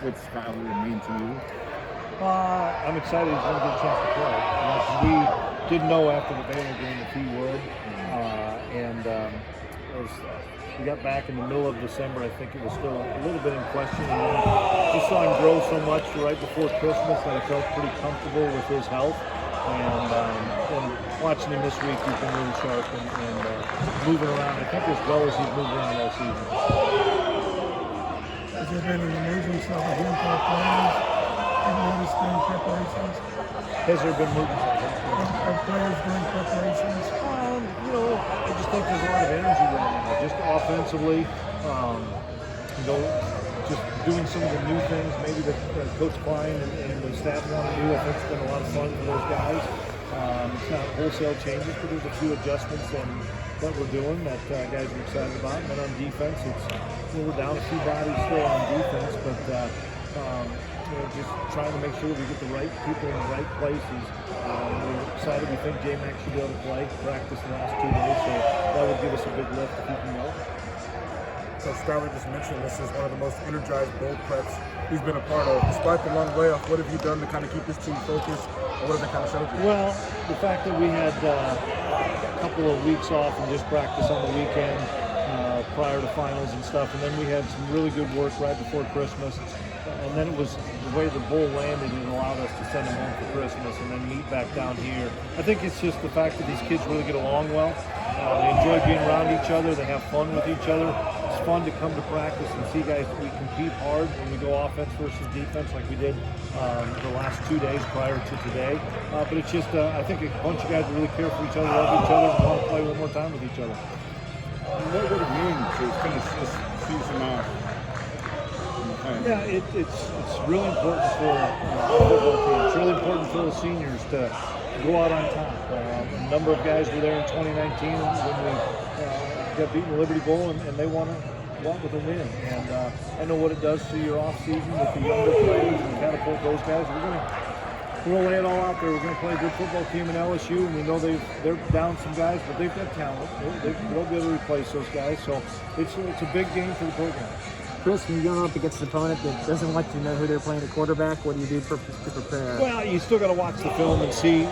what's Skyler mean to you? I'm excited he's going to get a chance to play. We didn't know after the Baylor game if he would. As we got back in the middle of December, I think it was still a little bit in question. And then just saw him grow so much right before Christmas that I felt pretty comfortable with his health. And watching him this week, he's been really sharp and moving around. I think as well as he's moved around all season. Has there been an emergence of a handful of players in all the spring preparations? Has there been movements of players during preparations? I just think there's a lot of energy right now. Just offensively, just doing some of the new things maybe that Coach Klein and the staff want to do. I think it's been a lot of fun for those guys. It's not wholesale changes, but there's a few adjustments that we're doing that guys are excited about. And then on defense, we're down a few bodies still on defense, but just trying to make sure we get the right people in the right places. We're excited. We think J-Mac should be able to play, practice the last 2 days, so that would give us a big lift if he can go. So Skyler just mentioned this is one of the most energized bowl preps he's been a part of. Despite the long layoff, what have you done to kind of keep this team focused? What has it kind of showed you? Well, the fact that we had a couple of weeks off and just practice on the weekend prior to finals and stuff, and then we had some really good work right before Christmas. And then it was the way the bowl landed and allowed us to send them home for Christmas and then meet back down here. I think it's just the fact that these kids really get along well. They enjoy being around each other. They have fun with each other. It's fun to come to practice and see guys that we compete hard when we go offense versus defense like we did the last 2 days prior to today. But it's just, I think a bunch of guys that really care for each other, love each other, and want to play one more time with each other. What would it mean to finish this season off? Yeah, it's really important for the football team. It's really important for the seniors to go out on top. A number of guys were there in 2019 when we got beaten the Liberty Bowl, and they want to go out with a win. And I know what it does to your off season with the younger players and catapult those guys. We're going to lay it all out there. We're going to play a good football team in LSU, and we know they're down some guys, but they've got talent. They'll be able to replace those guys. So it's a big game for the program. Chris, when you're going up against an opponent that doesn't want you to know who they're playing at quarterback, what do you do to prepare? Well, you still got to watch the film and see,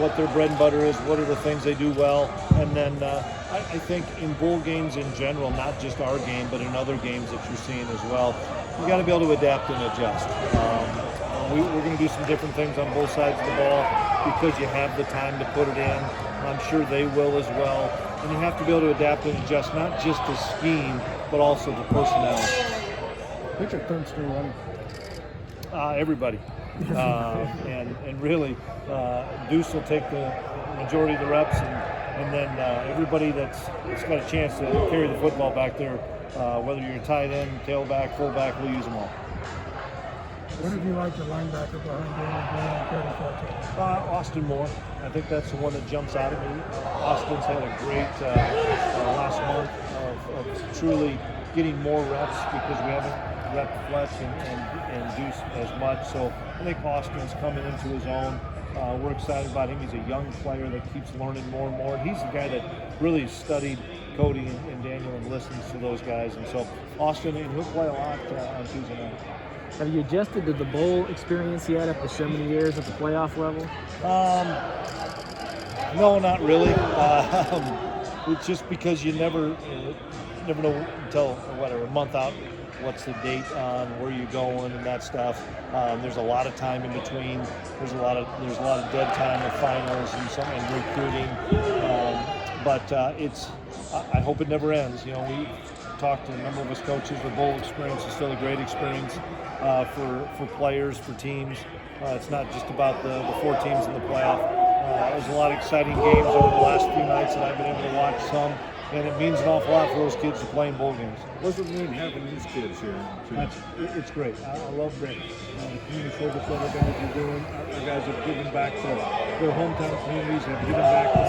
what their bread and butter is, what are the things they do well, and then I think in bowl games in general, not just our game, but in other games that you're seeing as well, you got to be able to adapt and adjust. We're going to do some different things on both sides of the ball because you have the time to put it in. I'm sure they will as well. And you have to be able to adapt and adjust, not just the scheme, but also the personnel. Who's your third string running? Everybody. And really, Deuce will take the majority of the reps, and then everybody that's got a chance to carry the football back there, whether you're a tight end, tailback, fullback, we'll use them all. What have you liked the linebacker behind Daniel Brown and Cody Fletcher? Austin Moore. I think that's the one that jumps out at me. Austin's had a great last month of truly getting more reps because we haven't repped Fletch and Deuce as much. So I think Austin's coming into his own. We're excited about him. He's a young player that keeps learning more and more. He's the guy that really studied Cody and Daniel and listens to those guys. And so Austin, and he'll play a lot on Tuesday night. Have you adjusted to the bowl experience yet after so many years at the playoff level? No, not really. It's just because you never know until a month out what's the date on where you're going and that stuff. There's a lot of time in between. There's a lot of dead time of finals and recruiting. But I hope it never ends. We talked to a number of us coaches. The bowl experience is still a great experience for players, for teams. It's not just about the 4 teams in the playoff. There's a lot of exciting games over the last few nights that I've been able to watch some, and it means an awful lot for those kids to play in bowl games. What does it mean having these kids here? It's great. I love the community service that our guys are doing. Our guys have given back to their hometown communities, have given back to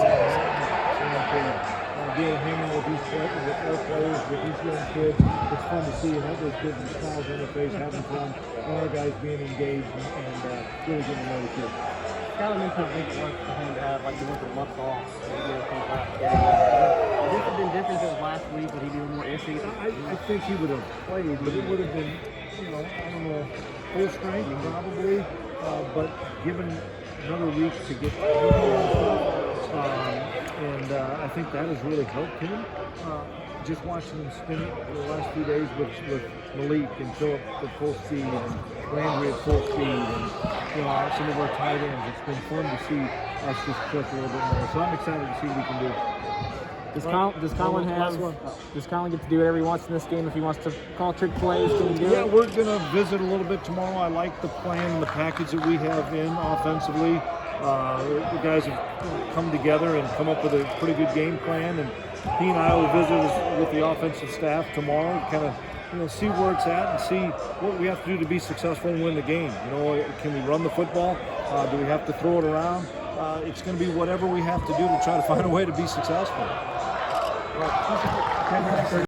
hanging with these our players, with these young kids. It's fun to see and have those kids with smiles on their face, having fun, and our guys being engaged and really getting to know the kids. Skyler mentioned a big work for him to have, like he went a month off and come back. Would this have been different than last week? Would he be more issues? I think he would have played, but it would have been I don't know, full strength probably, but given another week to get and I think that has really helped him. Just watching him spin it the last few days with Malik and Phillip at full speed and Landry at full speed and some of our tight ends. It's been fun to see us just click a little bit more. So I'm excited to see what we can do. Does Colin get to do whatever he wants in this game if he wants to call trick plays? Can he do Yeah, it? we're going to visit a little bit tomorrow. I like the plan and the package that we have in offensively. The guys have come together and come up with a pretty good game plan, and he and I will visit with the offensive staff tomorrow, kind of see where it's at and see what we have to do to be successful and win the game. Can we run the football? Do we have to throw it around? It's going to be whatever we have to do to try to find a way to be successful.